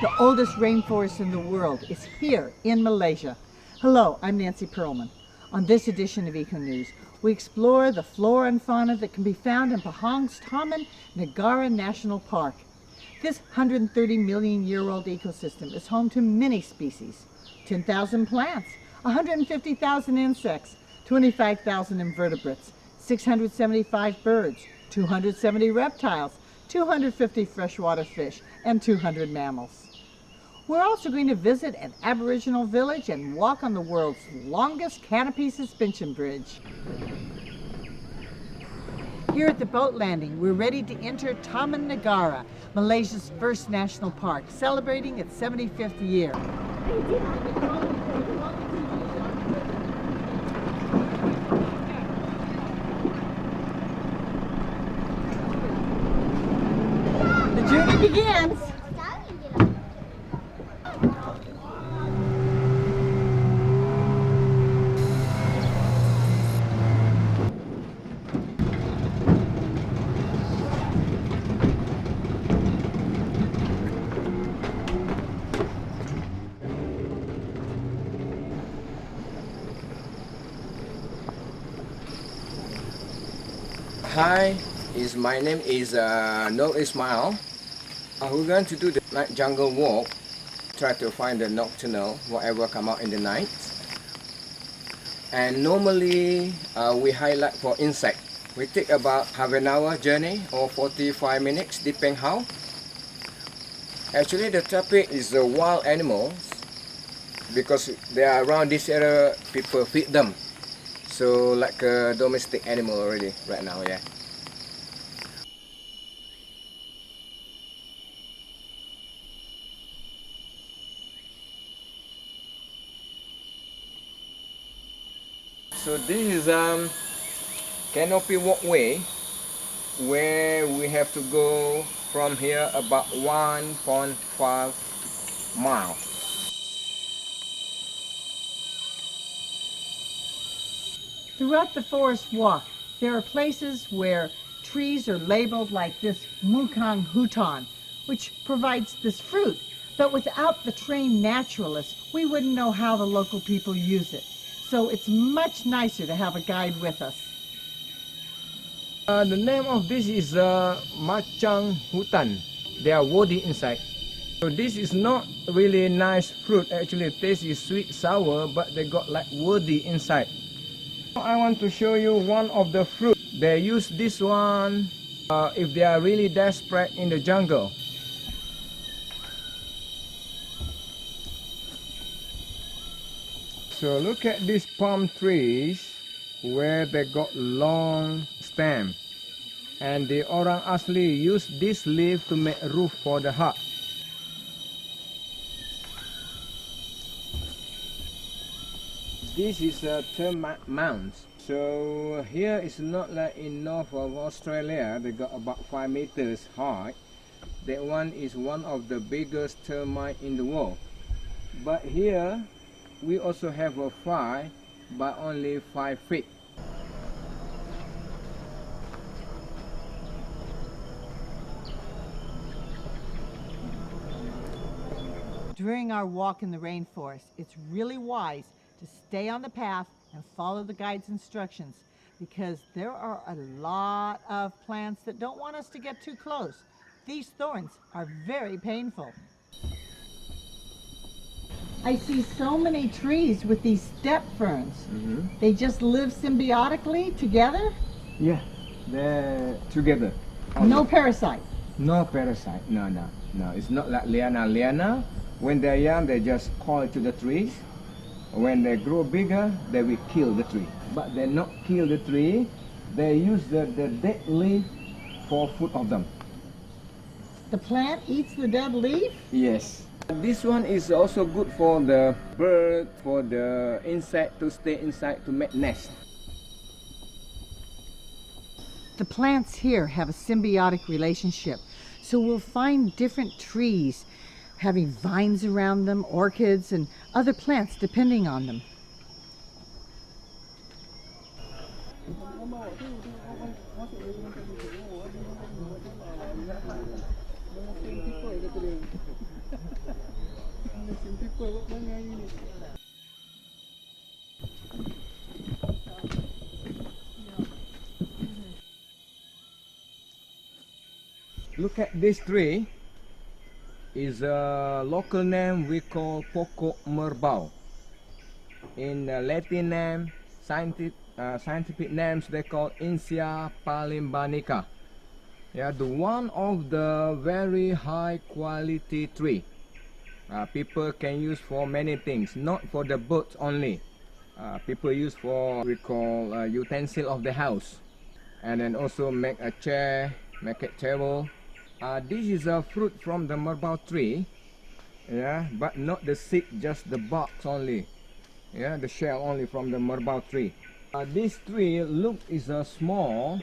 the oldest rainforest in the world, is here in Malaysia. Hello, I'm Nancy Perlman. On this edition of ECONEWS, we explore the flora and fauna that can be found in Pahang's Taman, Negara National Park. This 130 million year old ecosystem is home to many species, 10,000 plants, 150,000 insects, 25,000 invertebrates, 675 birds, 270 reptiles, 250 freshwater fish, and 200 mammals. We're also going to visit an Aboriginal village and walk on the world's longest canopy suspension bridge. Here at the boat landing, we're ready to enter Taman Negara, Malaysia's first national park, celebrating its 75th year. The journey begins. Hi, my name is Noel Ismail. We're going to do the night jungle walk, try to find the nocturnal, whatever come out in the night. And normally we highlight for insect. We take about half an hour journey or 45 minutes, depending how. Actually the topic is the wild animals, because they are around this area, people feed them. So like a domestic animal already right now, yeah. So this is canopy walkway where we have to go from here about 1.5 miles. Throughout the forest walk, there are places where trees are labeled like this Mukang Hutan, which provides this fruit. But without the trained naturalists, we wouldn't know how the local people use it. So it's much nicer to have a guide with us. The name of this is Macang Hutan. They are woody inside. So this is not really nice fruit. Actually, the taste is sweet, sour, but they got like woody inside. I want to show you one of the fruit. They use this one if they are really desperate in the jungle. So look at these palm trees where they got long stem. And the orang asli use this leaf to make roof for the hut. This is a termite mound. So here is not like in north of Australia, they got about 5 meters high. That one is one of the biggest termite in the world. But here we also have a 5, but only 5 feet. During our walk in the rainforest, it's really wise to stay on the path and follow the guide's instructions, because there are a lot of plants that don't want us to get too close. These thorns are very painful. I see so many trees with these step ferns. They just live symbiotically together? Yeah, they're together. No parasite? No parasite, no. It's not like liana. When they're young, they just coil to the trees. When they grow bigger, they will kill the tree. But they not kill the tree, they use the dead leaf for food of them. The plant eats the dead leaf? Yes. This one is also good for the bird, for the insect to stay inside to make nest. The plants here have a symbiotic relationship, so we'll find different trees having vines around them, orchids, and other plants depending on them. Look at this tree. Is a local name we call pokok merbau. In Latin name, scientific names they call Insia palimbanica. Yeah, the one of the very high quality tree. People can use for many things, not for the birds only. People use for we call utensil of the house, and then also make a chair, make a table. This is a fruit from the merbau tree, yeah, but not the seed, just the bark only, yeah, the shell only from the merbau tree. This tree look is small,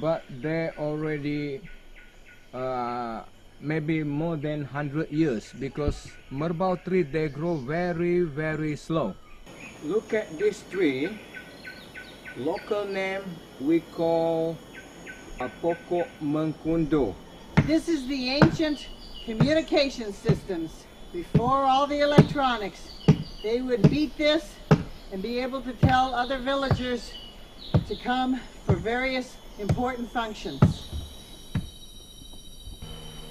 but they already maybe more than 100 years, because merbau tree they grow very slow. Look at this tree. Local name we call pokok mengkundo. This is the ancient communication systems. Before all the electronics, they would beat this and be able to tell other villagers to come for various important functions.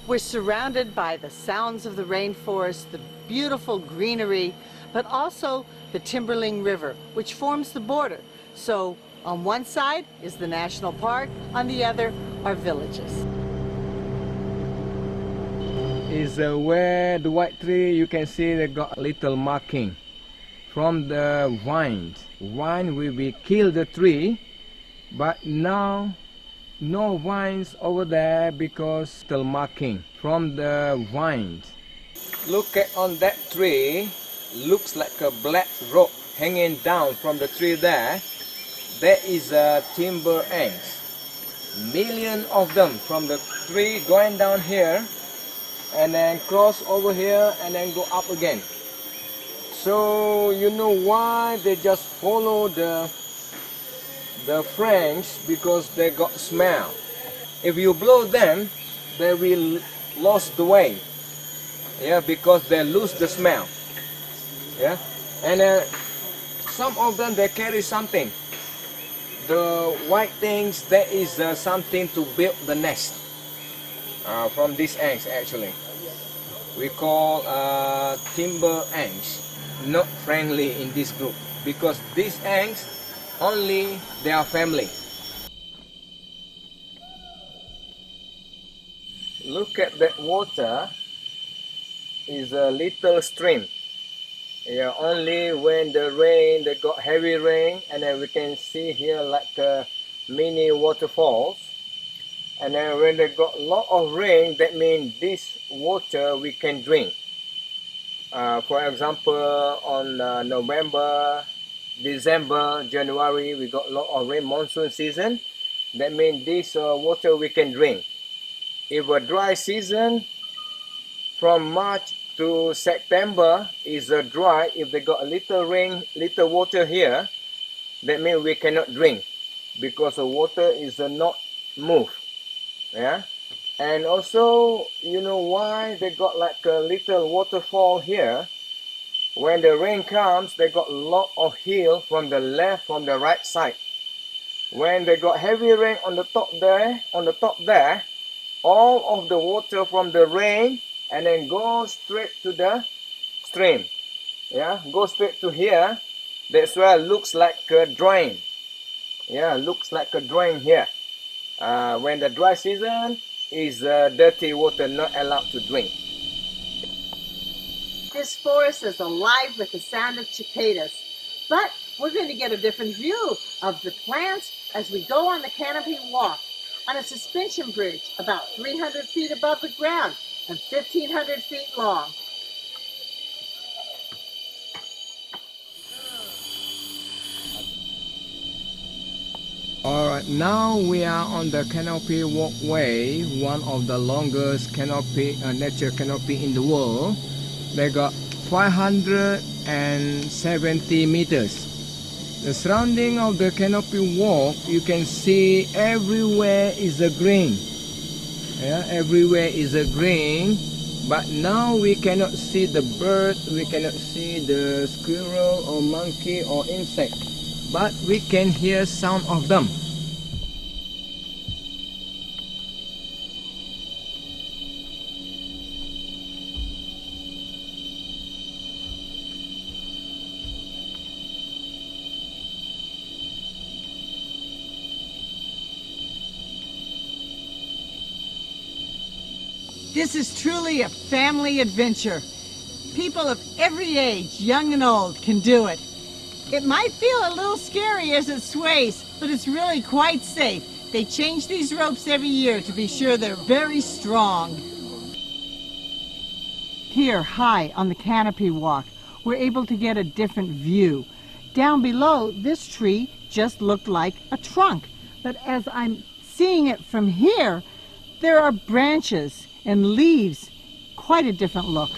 We're surrounded by the sounds of the rainforest, the beautiful greenery, but also the Timberling River, which forms the border. So on one side is the national park, on the other are villages. Is where the white tree you can see they got little marking from the vines. Vine will be kill the tree, but now no vines over there because still marking from the vines. Look at on that tree, looks like a black rope hanging down from the tree there. There is a timber ants, million of them from the tree going down here, and then cross over here and then go up again. So you know why they just follow the French, because they got smell. If you blow them, they will lose the way. Yeah, because they lose the smell. Yeah, and some of them they carry something. The white things, there is something to build the nest from these ants actually. We call timber ants, not friendly in this group, because these ants only their family. Look at that water, is a little stream. Yeah, only when the rain, they got heavy rain, and then we can see here like mini waterfalls. And then when they got a lot of rain, that means this water we can drink. For example, on November, December, January, we got a lot of rain, monsoon season. That means this water we can drink. If a dry season, from March to September is dry, if they got a little rain, little water here, that means we cannot drink, because the water is not move. Yeah, and also you know why they got like a little waterfall here. When the rain comes, they got a lot of hill from the left, from the right side. When they got heavy rain on the top there, all of the water from the rain and then go straight to the stream. Yeah, go straight to here. That's why it looks like a drain. Yeah, looks like a drain here. When the dry season is dirty water, not allowed to drink. This forest is alive with the sound of cicadas, but we're going to get a different view of the plants as we go on the canopy walk on a suspension bridge about 300 feet above the ground and 1,500 feet long. Alright, now we are on the canopy walkway, one of the longest canopy, nature canopy in the world. They got 570 meters. The surrounding of the canopy walk, you can see everywhere is a green. Yeah, everywhere is a green. But now we cannot see the bird, we cannot see the squirrel or monkey or insect, but we can hear sound of them. This is truly a family adventure. People of every age, young and old, can do it. It might feel a little scary as it sways, but it's really quite safe. They change these ropes every year to be sure they're very strong. Here, high on the canopy walk, we're able to get a different view. Down below, this tree just looked like a trunk, but as I'm seeing it from here, there are branches and leaves, quite a different look.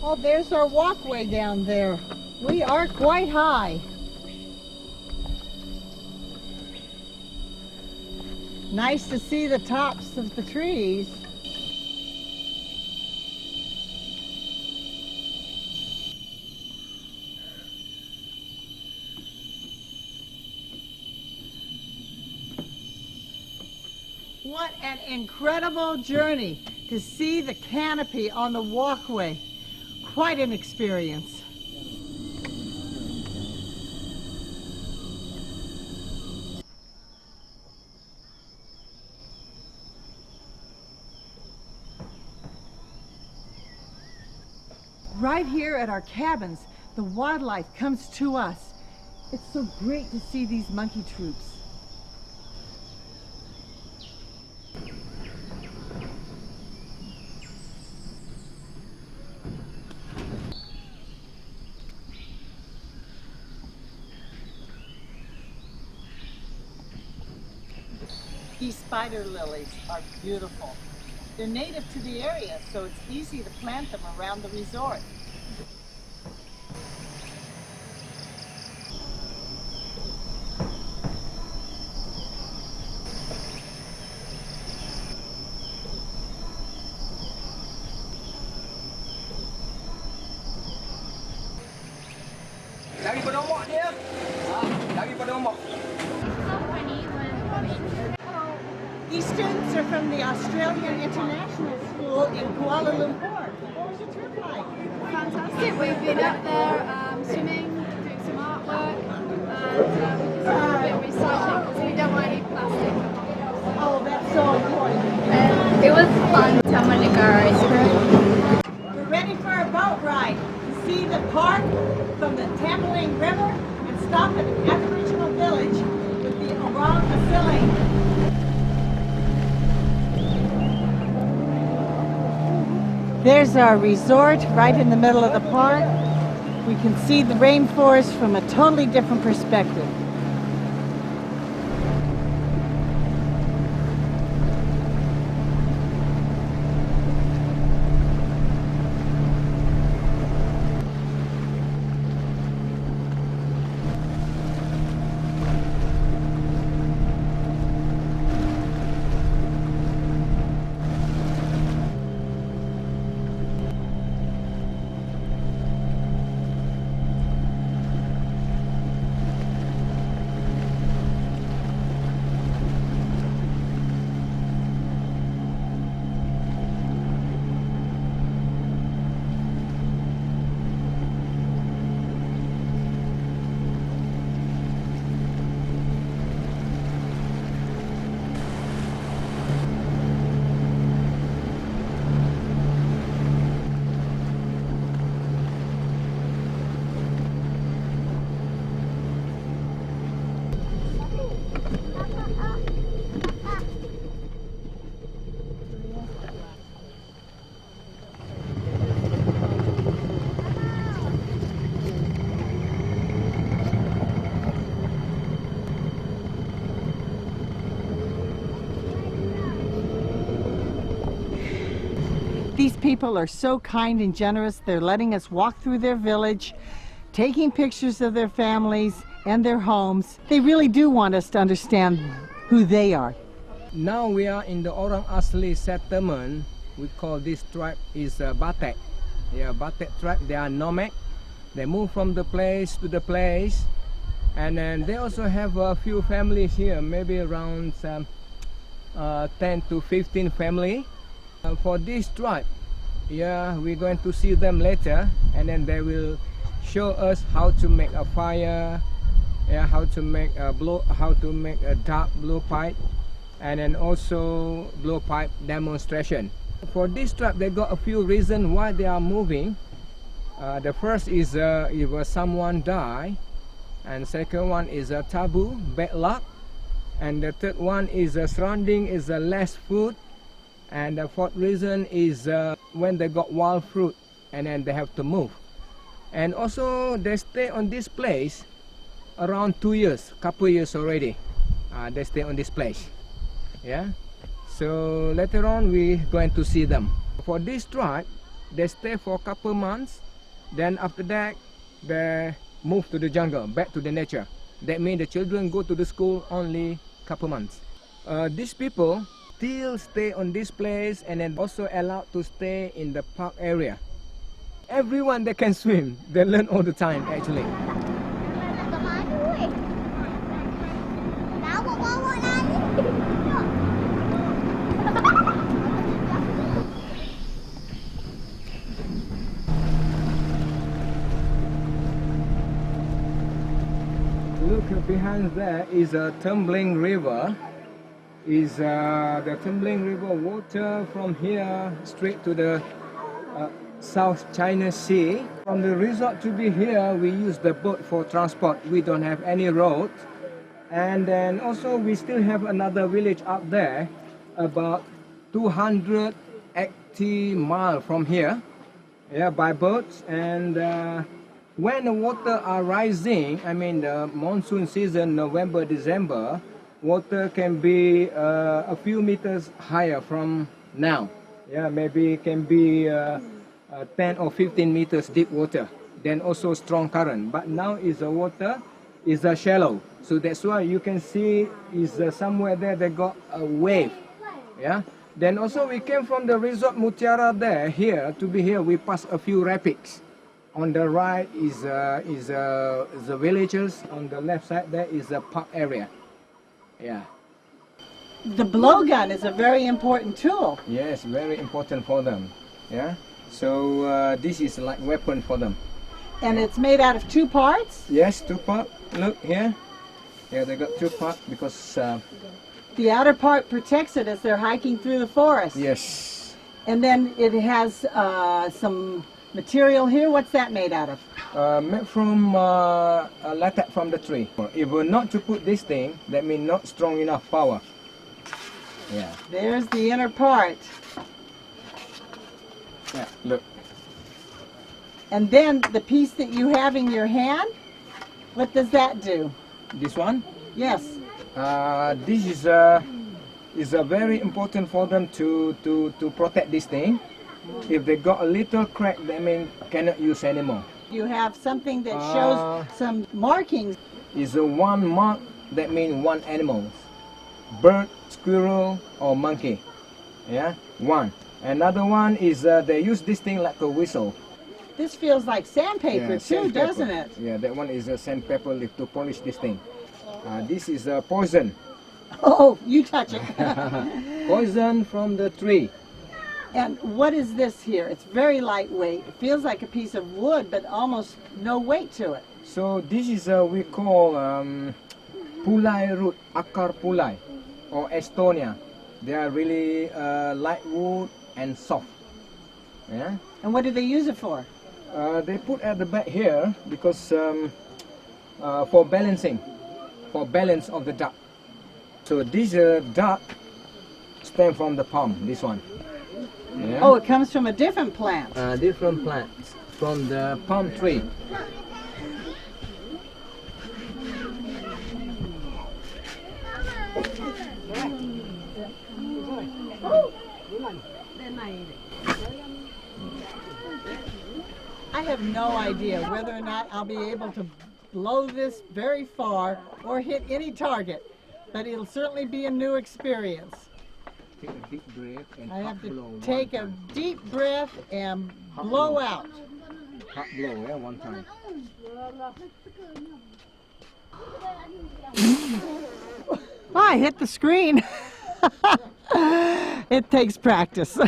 Oh, there's our walkway down there. We are quite high. Nice to see the tops of the trees. What an incredible journey to see the canopy on the walkway. Quite an experience. Right here at our cabins, the wildlife comes to us. It's so great to see these monkey troops. These spider lilies are beautiful. They're native to the area, so it's easy to plant them around the resort. Lagi penomok dia. Lagi penomok. These students are from the Australian International School in Kuala Lumpur. What was your trip like? Fantastic. We've been up there swimming, doing some artwork, and we just done a bit of recycling because we don't want any plastic. Oh, that's so important. It was fun. Taman Negara is great. We're ready for a boat ride to see the park from the Taman River and stop at an Aboriginal village with the Orang Asili. There's our resort right in the middle of the park. We can see the rainforest from a totally different perspective. These people are so kind and generous. They're letting us walk through their village, taking pictures of their families and their homes. They really do want us to understand who they are. Now we are in the Orang Asli settlement. We call this tribe is Batek. Yeah, Batek tribe. They are nomad. They move from the place to the place, and then they also have a few families here, maybe around 10 to 15 family. For this tribe, yeah, we're going to see them later, and then they will show us how to make a fire, yeah, how to make a dark blowpipe, and then also blowpipe demonstration. For this tribe, they got a few reasons why they are moving. The first is if someone die, and second one is a taboo, bad luck, and the third one is surrounding is less food, and the fourth reason is when they got wild fruit, and then they have to move. And also they stay on this place around 2 years, couple years already. They stay on this place. Yeah. So later on we're going to see them. For this tribe, they stay for a couple months. Then after that, they move to the jungle, back to the nature. That means the children go to the school only couple months. These people still stay on this place, and then also allowed to stay in the park area. Everyone they can swim. They learn all the time actually. Look behind there is a tumbling river. The tumbling river water from here straight to the South China Sea. From the resort to be here, we use the boat for transport. We don't have any road. And then also we still have another village up there, about 280 miles from here, yeah, by boats. And when the water are rising, I mean the monsoon season, November, December, water can be a few meters higher from now. Yeah, maybe it can be 10 or 15 meters deep water. Then also strong current. But now is the water is shallow. So that's why you can see is somewhere there they got a wave. Yeah. Then also we came from the resort Mutiara there. Here to be here we pass a few rapids. On the right is the villages. On the left side there is the park area. Yeah. The blowgun is a very important tool. Yes, very important for them. Yeah. So this is like weapon for them. And it's made out of 2 parts? Yes, 2 parts. Look here. Yeah, they got 2 parts because the outer part protects it as they're hiking through the forest. yes. And then it has some material here. What's that made out of? Made from latex from the tree. If we're not to put this thing, that means not strong enough power. Yeah. There's the inner part. Yeah. Look. And then the piece that you have in your hand, what does that do? This one. Yes. This is very important for them to protect this thing. If they got a little crack, that means cannot use anymore. You have something that shows some markings. Is a one mark, that means one animal. Bird, squirrel, or monkey. Yeah, one. Another one is they use this thing like a whistle. This feels like sandpaper Yeah, too, sandpaper. doesn't it? Yeah, that one is a sandpaper leaf to polish this thing. This is poison. Oh, you touch it. Poison from the tree. And what is this here? It's very lightweight. It feels like a piece of wood, but almost no weight to it. So this is we call pulai root, akar pulai, or Estonia. They are really light wood and soft. Yeah. And what do they use it for? They put at the back here because for balancing, for balance of the duck. So this duck stem from the palm. This one. Yeah. Oh, it comes from a different plant. Different plants from the palm tree. I have no idea whether or not I'll be able to blow this very far or hit any target. but it'll certainly be a new experience. Take a deep breath and I hot have blow to take a one time. deep breath and Hot blow blow. out. Hot blow, yeah, one time. Oh, I hit the screen. It takes practice.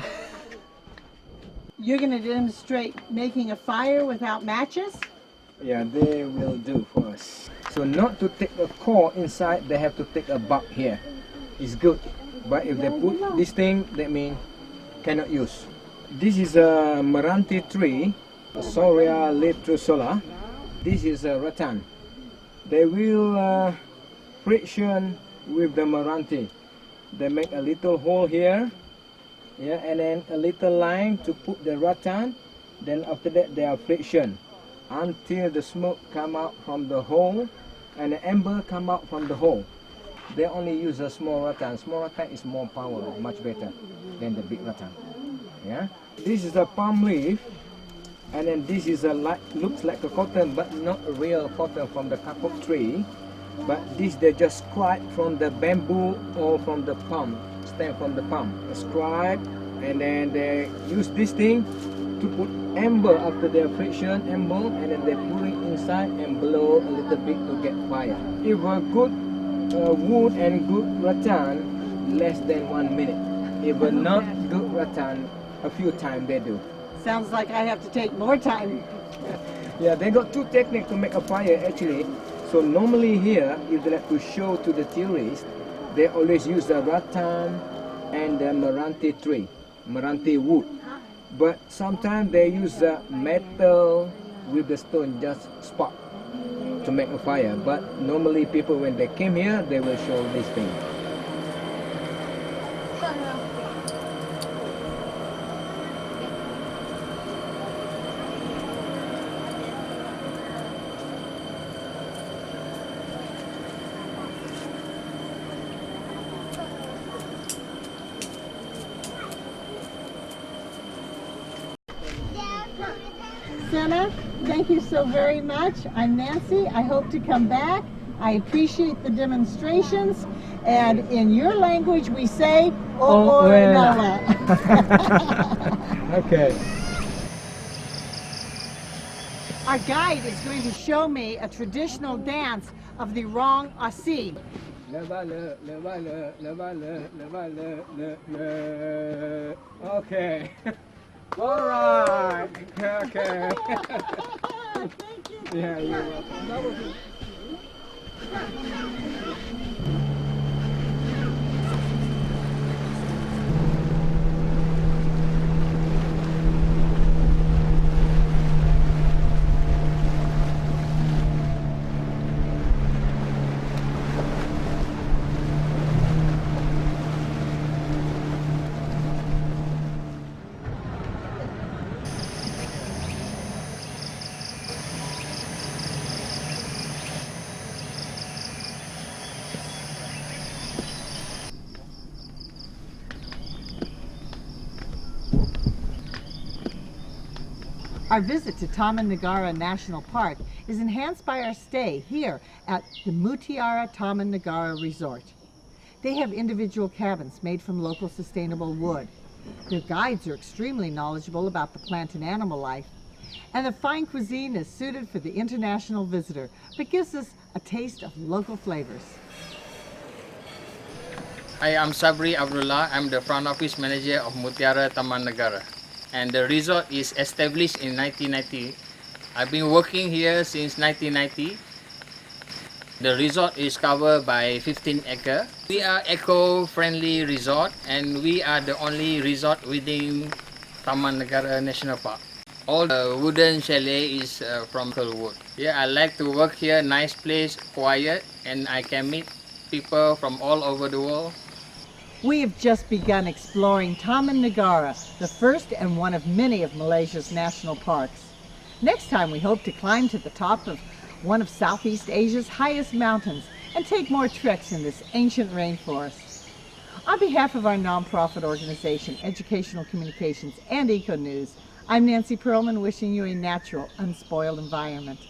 You're going to demonstrate making a fire without matches? Yeah, they will do for us. So not to take a core inside, they have to take a bulb here. It's good. But if they put this thing, that means cannot use. This is a Meranti tree, Soria letrosola. This is a rattan. They will friction with the Meranti. They make a little hole here, yeah, and then a little line to put the rattan. Then after that they are friction until the smoke come out from the hole and the ember come out from the hole. They only use a small rattan. Small rattan is more power, much better than the big rattan. Yeah. This is a palm leaf, and then this is a looks like a cotton, but not a real cotton from the kapok tree. But this they just scribe from the bamboo or from the palm, stem from the palm. Scribe, and then they use this thing to put ember after their friction ember, and then they put it inside and blow a little bit to get fire. If a good wood and good rattan, less than 1 minute. If a not good rattan, a few times they do. Sounds like I have to take more time. Yeah, they got two techniques to make a fire actually. So normally here, if they like to show to the tourists, they always use the rattan and the Meranti tree, Meranti wood. But sometimes they use the metal with the stone, just spark to make a fire. But normally people, when they came here, they will show this thing. Senna, thank you so very much. I'm Nancy. I hope to come back. I appreciate the demonstrations. And in your language, we say, O'Ornella. Okay. Our guide is going to show me a traditional dance of the Wong Asi. Okay. All right. Okay. Thank you. Yeah, you're welcome. Our visit to Taman Negara National Park is enhanced by our stay here at the Mutiara Taman Negara Resort. They have individual cabins made from local sustainable wood. Their guides are extremely knowledgeable about the plant and animal life. And the fine cuisine is suited for the international visitor, but gives us a taste of local flavors. Hi, I'm Sabri Abdullah. I'm the front office manager of Mutiara Taman Negara. And the resort is established in 1990. I've been working here since 1990. The resort is covered by 15 acres. We are eco-friendly resort, and we are the only resort within Taman Negara National Park. All the wooden chalet is from local wood. Yeah, I like to work here. Nice place, quiet, and I can meet people from all over the world. We have just begun exploring Taman Negara, the first and one of many of Malaysia's national parks. Next time we hope to climb to the top of one of Southeast Asia's highest mountains and take more treks in this ancient rainforest. On behalf of our nonprofit organization, Educational Communications and ECONEWS, I'm Nancy Perlman, wishing you a natural, unspoiled environment.